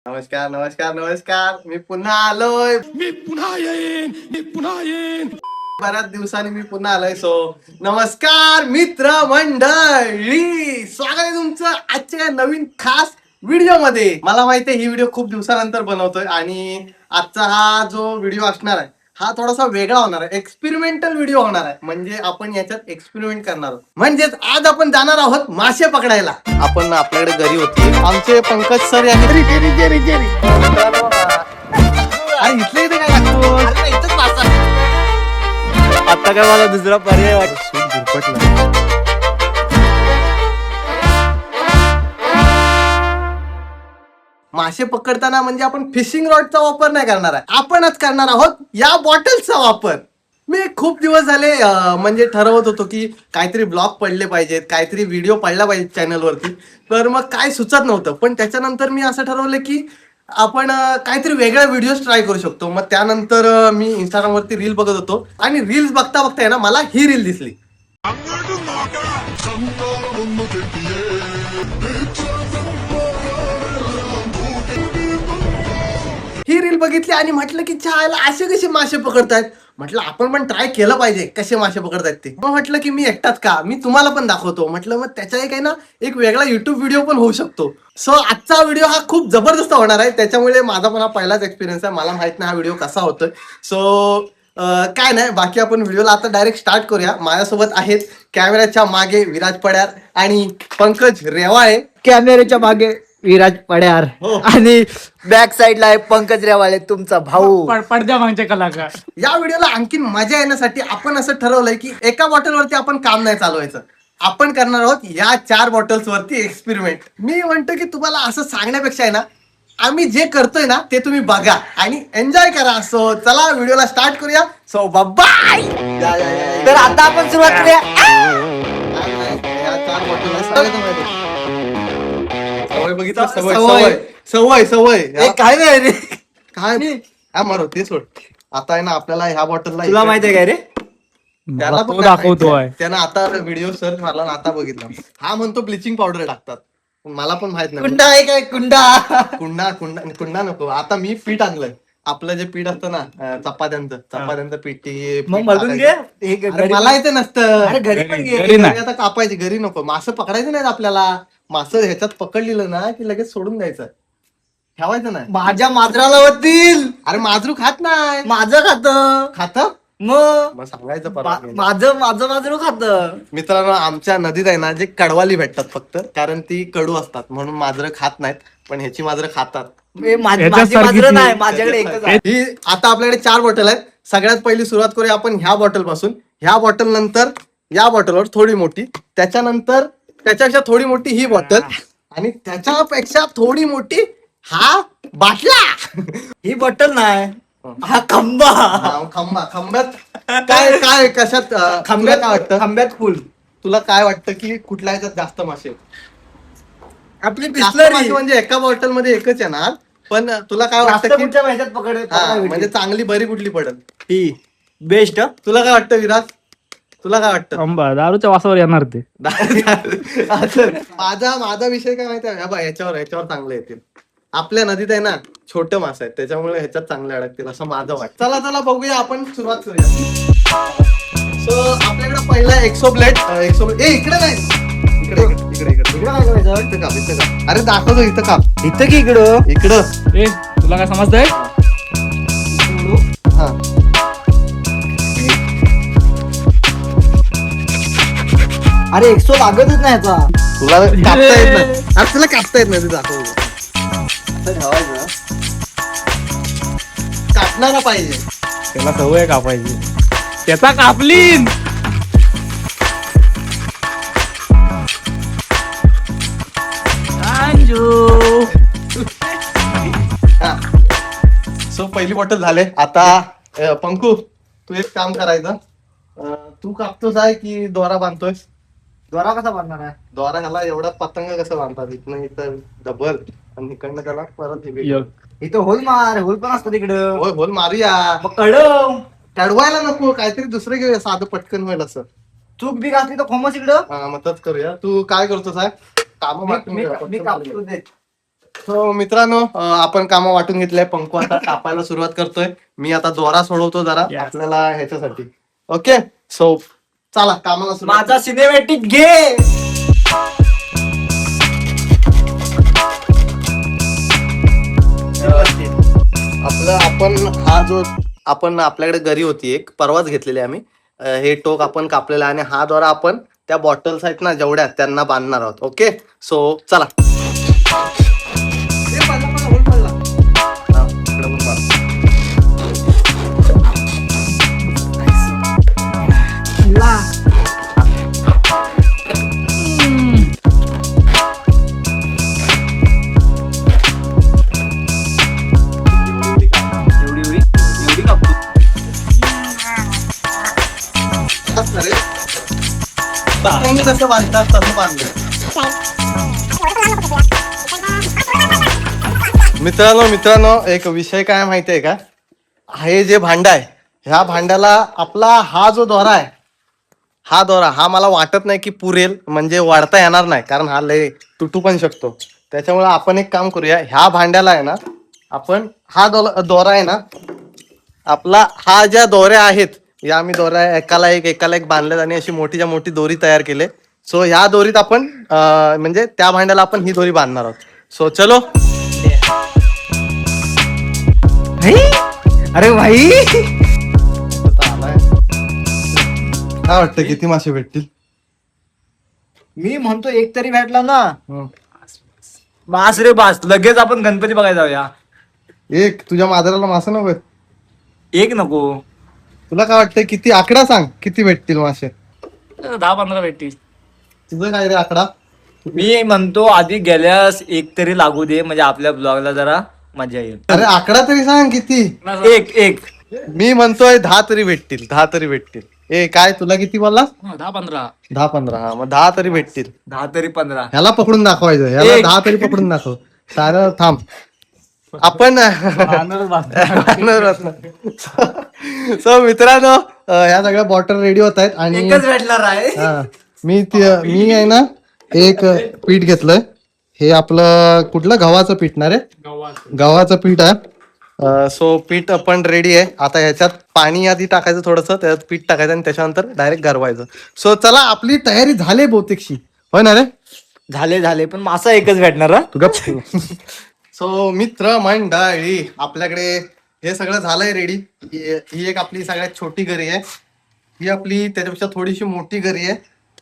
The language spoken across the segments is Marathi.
नमस्कार नमस्कार नमस्कार. मी पुन्हा आलोय. मी पुन्हा येईन. बऱ्याच दिवसांनी मी पुन्हा आलोय. सो नमस्कार मित्र मंडळी, स्वागत आहे तुमचं आजच्या नवीन खास व्हिडिओ मध्ये. मला माहितीये ही व्हिडिओ खूप दिवसानंतर बनवतोय आणि आजचा हा जो व्हिडिओ असणार आहे हा थोडासा वेगळा होणार आहे. एक्सपेरिमेंटल व्हिडिओ होणार आहे. म्हणजे आपण याच्यात एक्सपेरिमेंट करणार आहोत. म्हणजेच आज आपण जाणार आहोत मासे पकडायला. आपण आपल्याकडे घरी होती आमचे पंकज सर यांनी इथले इथे काय लागतो आता काय मला दुसरा पर्याय वाटत. मासे पकडताना म्हणजे आपण फिशिंग रॉडचा वापर नाही करणार आहे. आपणच करणार आहोत या बॉटलचा वापर. मी खूप दिवस झाले म्हणजे ठरवत होतो की काहीतरी ब्लॉग पडले पाहिजेत, काहीतरी व्हिडिओ पडला पाहिजे चॅनलवरती. तर मग काय सुचत नव्हतं. पण त्याच्यानंतर मी असं ठरवलं की आपण काहीतरी वेगळ्या व्हिडिओ ट्राय करू शकतो. मग त्यानंतर मी इंस्टाग्रामवरती रील बघत होतो आणि रील्स बघता बघता आहे ना मला ही रील दिसली. ही रील बघितली आणि म्हटलं की छायला असे कसे मासे पकडतायत. म्हटलं आपण पण ट्राय केलं पाहिजे कसे मासे पकडतायत ते. मग म्हटलं की मी एकटाच का, मी तुम्हाला पण दाखवतो. म्हटलं मग त्याच्या एक आहे ना एक वेगळा युट्यूब व्हिडिओ पण होऊ शकतो. सो आजचा व्हिडिओ हा खूप जबरदस्त होणार आहे. त्याच्यामुळे माझा पण हा पहिलाच एक्सपिरियन्स आहे. मला माहित नाही हा व्हिडिओ कसा होतोय. सो काय नाही, बाकी आपण व्हिडिओला आता डायरेक्ट स्टार्ट करूया. माझ्यासोबत आहेत कॅमेऱ्याच्या मागे विराज पड्यार आणि पंकज रेवाळे. कॅमेऱ्याच्या मागे विराज पड्यार हो. आणि बॅक साइडला आहे पंकज रेवाळे, तुमचा भाऊ. पडद्या मागचे कलाकार. या व्हिडिओला आणखीन मजा येण्यासाठी आपण असं ठरवलंय की एका बॉटलवरती आपण काम नाही चालवायचं. आपण करणार आहोत या 4 बॉटल्स वरती एक्सपेरिमेंट. मी म्हणतो की तुम्हाला असं सांगण्यापेक्षा आहे ना आम्ही जे करतोय ना ते तुम्ही बघा आणि एन्जॉय करा. सो चला व्हिडिओला स्टार्ट करूया. So bye. तर आता आपण सुरुवात करूया. या 4 बॉटल सवय बघितलं. सवय सवय सवय ए, काय नाही रे, काय हा मारो ते सोड. आता आहे ना आपल्याला ह्या बॉटलला तुला माहिती आहे काय रे? त्याला तो दाखवतोय. त्यानं आता व्हिडिओ सर्च मारला आणि आता बघितला. हा म्हणतो ब्लिचिंग पावडर टाकतात. मला पण माहित नाही. कुंडा आहे काय? कुंडा कुंडा कुंडा कुंडा नको. आता मी पीठ आणलंय. आपलं जे पीठ असतं ना चपात्यांचं पीठ ते मग पीठ मधून घे. टाकायचं. हे अरे घरी- मला येते नसतं. अरे घरी पण घे. घरी नाही. घरी आता कापायची, घरी नको. मासं पकडायचं नाही आपल्याला. मासं ह्याच्यात पकडलेलं ना की लगेच सोडून द्यायचं, ठेवायचं नाही. माझ्या माजराला होतील. अरे माजरू खात नाही. माझं खात खात मग सांगायचं परत. माझं माजरू खात. मित्रांनो आमच्या नदीत आहे ना जे कडवाली भेटतात फक्त, कारण ती कडू असतात म्हणून माजरं खात नाहीत. पण ह्याची माजरं खातात. माझी याच्यासारखी माजरं ती- नाही, माझ्याकडे एकच आहे. ही आता आपल्याकडे 4 बॉटल आहेत. सगळ्यात पहिली सुरुवात करूया आपण ह्या बॉटल पासून. ह्या बॉटल नंतर या बॉटलवर थोडी मोठी, त्याच्यानंतर त्याच्यापेक्षा थोडी मोठी ही बॉटल आणि त्याच्यापेक्षा थोडी मोठी हा बाटला. ही बॉटल नाही, हा खंबा. खंब्यात काय काय कशात खंब्यात काय वाटतं? खंब्यात फुल. तुला काय वाटतं की कुठल्या ह्याच्यात जास्त मासे? आपली जास्त बिस्लरी मासे म्हणजे एका बॉटल मध्ये एकच येणार. पण तुला काय वाटतं की कुठच्या ह्याच्यात पकड हा, म्हणजे चांगली बरी कुठली पडेल? ही बेस्ट. तुला काय वाटतं विराज? तुला काय वाटतं? आंबा दारूच्या वासावर येणार ते. माझा विषय काय माहिती आहे? ह्याच्यावर चांगले येतील. आपल्या नदीत आहे ना छोटे मासे आहेत त्याच्यामुळे ह्याच्यात चांगले अडकतील असं माझं वाटतं. चला बघूया, आपण सुरुवात करूया. सो आपल्याकडे पहिला एक्सोब्लेड. इकडे नाही, इकडे इकडे इकडे इकडे काय करायचं? इथं काप. अरे दाखवतो इथं काप. इथं की इकडं? इकडं. ए तुला काय समजतंय? हा अरे 100 लागतच नाही याचा. तुला कापता येत नाही. अरे तुला कापता येत नाही ते दाखवतो. असं ठेवायचं. कापणारा पाहिजे. त्याला सवय कापायची. त्याचा कापलीन. सो पहिली बॉटल झाले. आता पंकू तू एक काम करायचं. तू कापतोस आहे की दोरा बांधतोयस? द्वारा कसा बनणार आहे? दोरा ह्याला एवढा पतंग कसं बांधतात? इथं डबल आणि इकडनं त्याला परत हे वेगळं. इथं होल मार. होल पण असतं तिकडं. होय होल मारूया. मग कळव. चढवायला नको, काहीतरी दुसरं घेऊया साधं पटकन होईल असं. चूक बी घातली तर खोमस इकडं. हा मग तच करूया. तू काय करतोस आहे? काम मी कापतो दे. So, मित्रांनो आपण कामं वाटून घेतलंय. पंकू आता कापायला सुरुवात करतोय. मी आता दोरा सोडवतो जरा आपल्याला ह्याच्यासाठी. ओके सो चला कामाला सुरुवात. माझा सिनेमॅटिक घे. आपण आपल्याकडे गरी होती एक परवाच घेतलेली आम्ही. हे टोक आपण कापलेलं आहे आणि हा दोरा आपण त्या बॉटल्स आहेत ना जेवढ्या त्यांना बांधणार आहोत. ओके सो चला. कसं बांधतात तसं बांधलं. मित्रांनो एक विषय काय माहितीये का. हे जे भांड आहे ह्या भांड्याला आपला हा जो दोरा आहे हा मला वाटत नाही की पुरेल म्हणजे वाढता येणार नाही कारण हा लय तुटू पण शकतो. त्याच्यामुळे आपण एक काम करूया. ह्या भांड्याला आहे ना आपण हा दोरा आहे ना आपला हा ज्या दोऱ्या आहेत या आम्ही दोऱ्या एकाला एक बांधल्यात आणि अशी मोठीच्या मोठी दोरी तयार केली. सो ह्या दोरीत आपण म्हणजे त्या भांड्याला आपण ही दोरी बांधणार आहोत. सो चलो. अरे भाई काय वाटतं किती मासे भेटतील. मी म्हणतो एक तरी भेटला ना. बास रे बास. लगेच आपण गणपती बघायला जाऊया. एक तुझ्या माजराला मासा नको. एक नको. तुला काय वाटतंय किती आकडा सांग किती भेटतील मासे. 10-15 भेटतील. तुझं काय रे आकडा. मी म्हणतो आधी गेल्यास एक तरी लागू दे म्हणजे आपल्या ब्लॉगला जरा मजा येईल. अरे आकडा तरी सांग किती. एक मी म्हणतोय 10 तरी भेटतील. ए काय तुला किती बोलला. 10-15. 10-15. हा मग 10 तरी भेटतील. 10 तरी 15. ह्याला पकडून दाखवायचं. ह्याला एक. 10 तरी पकडून दाखव. सारं थांब आपण. सो मित्रांनो ह्या सगळ्या बॉटल रेडी होत आहेत आणि एकच भेटणार आहे. हा. मी आहे ना एक पीठ घेतलंय. हे आपलं कुठलं गव्हाचं पीठ ना रे. गव्हाचं पीठ आहे. सो पीठ पण रेडी आहे. आता ह्याच्यात पाणी आधी टाकायचं थोडंसं त्याच्यात पीठ टाकायचं आणि त्याच्यानंतर डायरेक्ट गरवायचं. सो चला आपली तयारी झाली बहुतेकशी होय ना रे. झाले पण मासा एकच भेटणार हा. तू गप. सो मित्र मंडळी आपल्याकडे हे सगळं झालंय रेडी. ही एक आपली सगळ्यात छोटी गरी आहे. ही आपली त्याच्यापेक्षा थोडीशी मोठी गरी आहे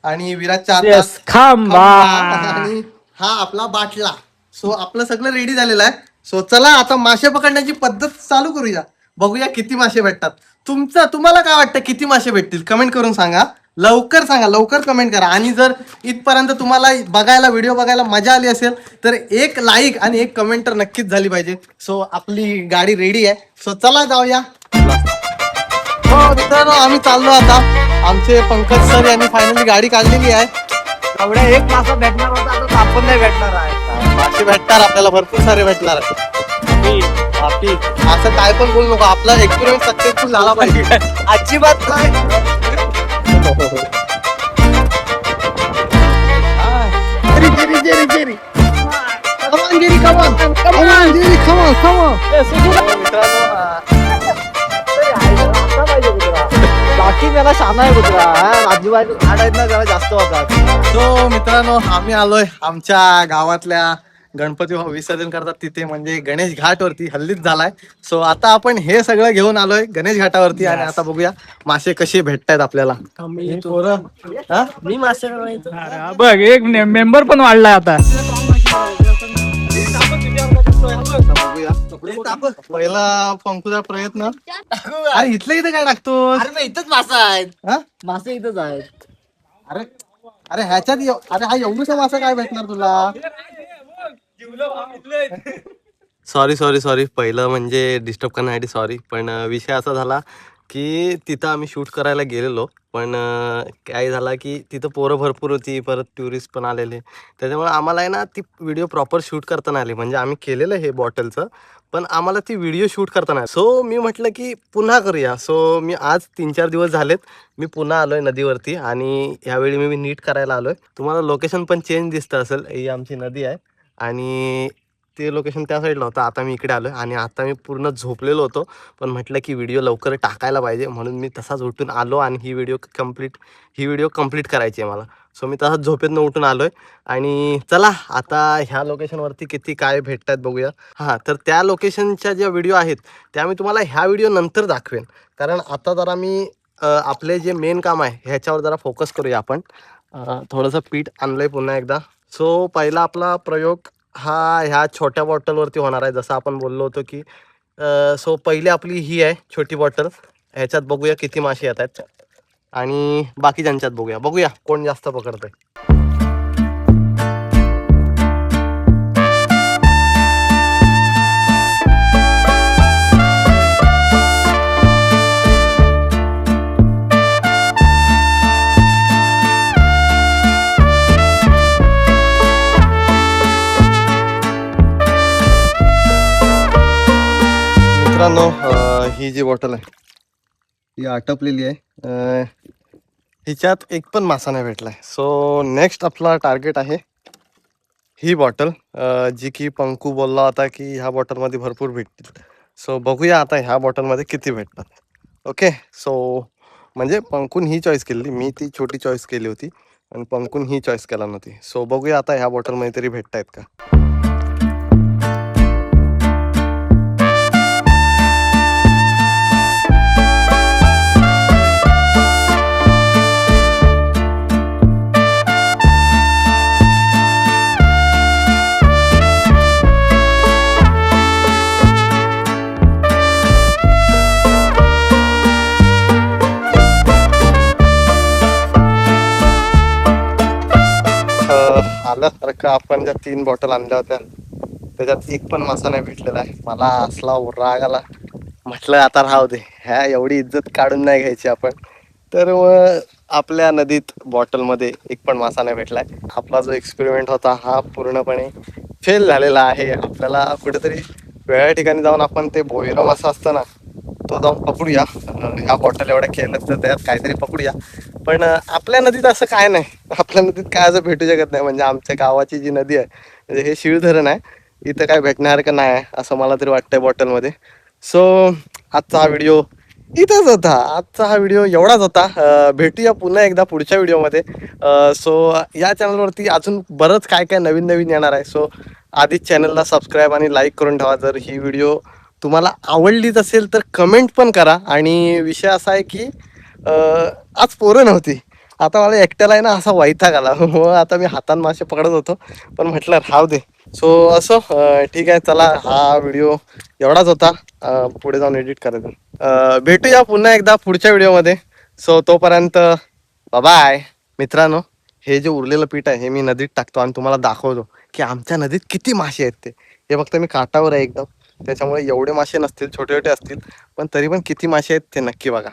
आणि विराटच्या हातात खांबा. आणि हा आपला बाटला. सो आपलं सगळं रेडी झालेलं आहे. सो चला आता मासे पकडण्याची पद्धत चालू करूया. बघूया किती मासे भेटतात. तुम्हाला काय वाटतं किती मासे भेटतील कमेंट करून सांगा. लवकर कमेंट करा. आणि जर इथपर्यंत तुम्हाला व्हिडिओ बघायला मजा आली असेल तर एक लाईक आणि एक कमेंट तर नक्कीच झाली पाहिजे. सो आपली गाडी रेडी आहे. सो चला जाऊया. हो मित्रांनो आम्ही चाललो आता. आमचे पंकज सर यांनी फायनली गाडी काढलेली आहे. एवढ्या एक मासा भेटणार होता आता आपण नाही भेटणार आहे. मासे भेटणार आपल्याला भरपूर सारे भेटणार. असं काय पण बोलू नको. आपला एक्सपिरियन्स सक्सेसफुल झाला पाहिजे. अजिबात नाही. बाकी मला शाना आहे कुत्रा. अजिबात झाड आहेत ना जरा जास्त होतात. सो मित्रांनो आम्ही आलोय आमच्या गावातल्या गणपती विसर्जन करतात तिथे म्हणजे गणेश घाट वरती हल्लीच झालाय. सो आता आपण हे सगळं घेऊन आलोय गणेश घाटावरती आणि आता बघूया मासे कसे भेटतायत आपल्याला. मी मासे बघ एक मेंबर पण वाढलाय आता. पहिला पंकुचा प्रयत्न. अरे इथलं इथं काय टाकतोस. अरे इथंच मासा आहेत. हा? मासे इथंच आहेत. अरे अरे ह्याच्यात अरे हा एवढूसा मासा काय भेटणार तुला. सॉरी पहिलं म्हणजे डिस्टर्ब करण्यासाठी सॉरी. पण विषय असा झाला की तिथं आम्ही शूट करायला गेलेलो पण काय झालं की तिथं पोरं भरपूर होती परत टुरिस्ट पण आलेले त्याच्यामुळे आम्हाला आहे ना ती व्हिडिओ प्रॉपर शूट करता नाही आली. म्हणजे आम्ही केलेलं हे बॉटलचं पण आम्हाला ती व्हिडिओ शूट करता नाही. सो मी म्हटलं की पुन्हा करूया. सो मी आज 3-4 दिवस झालेत मी पुन्हा आलोय नदीवरती आणि यावेळी मी नीट करायला आलोय. तुम्हाला लोकेशन पण चेंज दिसतं असेल. ही आमची नदी आहे आणि ते लोकेशन त्या साईडला होतं. आता मी इकडे आलो आणि आता मी पूर्ण झोपलेलो होतो, पण म्हटलं की व्हिडिओ लवकर टाकायला पाहिजे म्हणून मी तसाच उठून आलो आणि ही व्हिडिओ कंप्लीट करायची आहे मला. सो मी तसाच झोपेतनं उठून आलोय आणि चला आता ह्या लोकेशनवरती किती काय भेटतात बघूया. हां, तर त्या लोकेशनच्या ज्या व्हिडिओ आहेत त्या मी तुम्हाला ह्या व्हिडिओ नंतर दाखवेन, कारण आता जरा मी आपले जे मेन काम आहे ह्याच्यावर जरा फोकस करूया आपण. थोडंसं पीठ आणलंय पुन्हा एकदा. सो पहिला आपला प्रयोग हा ह्या छोट्या बॉटलवरती होणार आहे, जसं आपण बोललो होतो की सो पहिली आपली ही आहे छोटी बॉटल. ह्याच्यात बघूया किती मासे येत आहेत आणि बाकी ज्यांच्यात बघूया कोण जास्त पकडतंय. मित्रांनो, ही जी बॉटल आहे ही आटपलेली आहे. हिच्यात एक पण मासा नाही भेटला आहे. सो नेक्स्ट आपला टार्गेट आहे ही बॉटल, जी की पंकू बोलला होता की ह्या बॉटलमध्ये भरपूर भेटतील. सो बघूया आता ह्या बॉटलमध्ये किती भेटतात. ओके, सो म्हणजे पंकून ही चॉईस केली, मी ती छोटी चॉईस केली होती आणि पंकून ही चॉईस केला नव्हती. सो बघूया आता ह्या बॉटलमध्ये तरी भेटतायत का. आल्यासारखं आपण ज्या 3 बॉटल आणल्या होत्या त्याच्यात एक पण मासा नाही भेटलेला आहे. मला असला राग आला, म्हटलं आता राहू दे, ह्या एवढी इज्जत काढून नाही घ्यायची आपण. तर मग आपल्या नदीत बॉटलमध्ये एक पण मासा नाही भेटलाय. आपला जो एक्सपेरिमेंट होता हा पूर्णपणे फेल झालेला आहे. आपल्याला कुठेतरी वेगळ्या ठिकाणी जाऊन आपण ते बोयरा मासा असतं ना तो जाऊन पकडूया. ह्या बॉटल एवढ्या केलं तर त्यात काहीतरी पकडूया. पण आपल्या नदीत असं काय नाही, आपल्या नदीत काय असं भेटू शकत नाही. म्हणजे आमच्या गावाची जी नदी आहे म्हणजे हे शिळधरण आहे, इथं काय भेटण्यासारखं नाही आहे असं मला तरी वाटतंय बॉटलमध्ये. सो आजचा हा व्हिडिओ इथंच होता. आजचा हा व्हिडिओ एवढाच होता. भेटूया पुन्हा एकदा पुढच्या व्हिडिओमध्ये. सो या चॅनलवरती अजून बरंच काय काय नवीन नवीन येणार आहे. सो आधीच चॅनलला सबस्क्राईब आणि लाईक करून ठेवा. जर ही व्हिडिओ तुम्हाला आवडलीच असेल तर कमेंट पण करा. आणि विषय असा आहे की आज पोरं नव्हती, आता मला एकट्याला आहे ना असा वैताग आला. मग आता मी हातान मासे पकडत होतो पण म्हटलं राहू दे. सो असं ठीक आहे, चला हा व्हिडिओ एवढाच होता. पुढे जाऊन एडिट करायचं. भेटूया पुन्हा एकदा पुढच्या व्हिडिओमध्ये. सो तोपर्यंत बाय. मित्रांनो, हे जे उरलेलं पीठ आहे हे मी नदीत टाकतो आणि तुम्हाला दाखवतो की आमच्या नदीत किती मासे आहेत ते. हे फक्त मी काठावर आहे एकदम, त्याच्यामुळे एवढे मासे नसतील, छोटे छोटे असतील, पण तरी पण किती मासे आहेत ते नक्की बघा.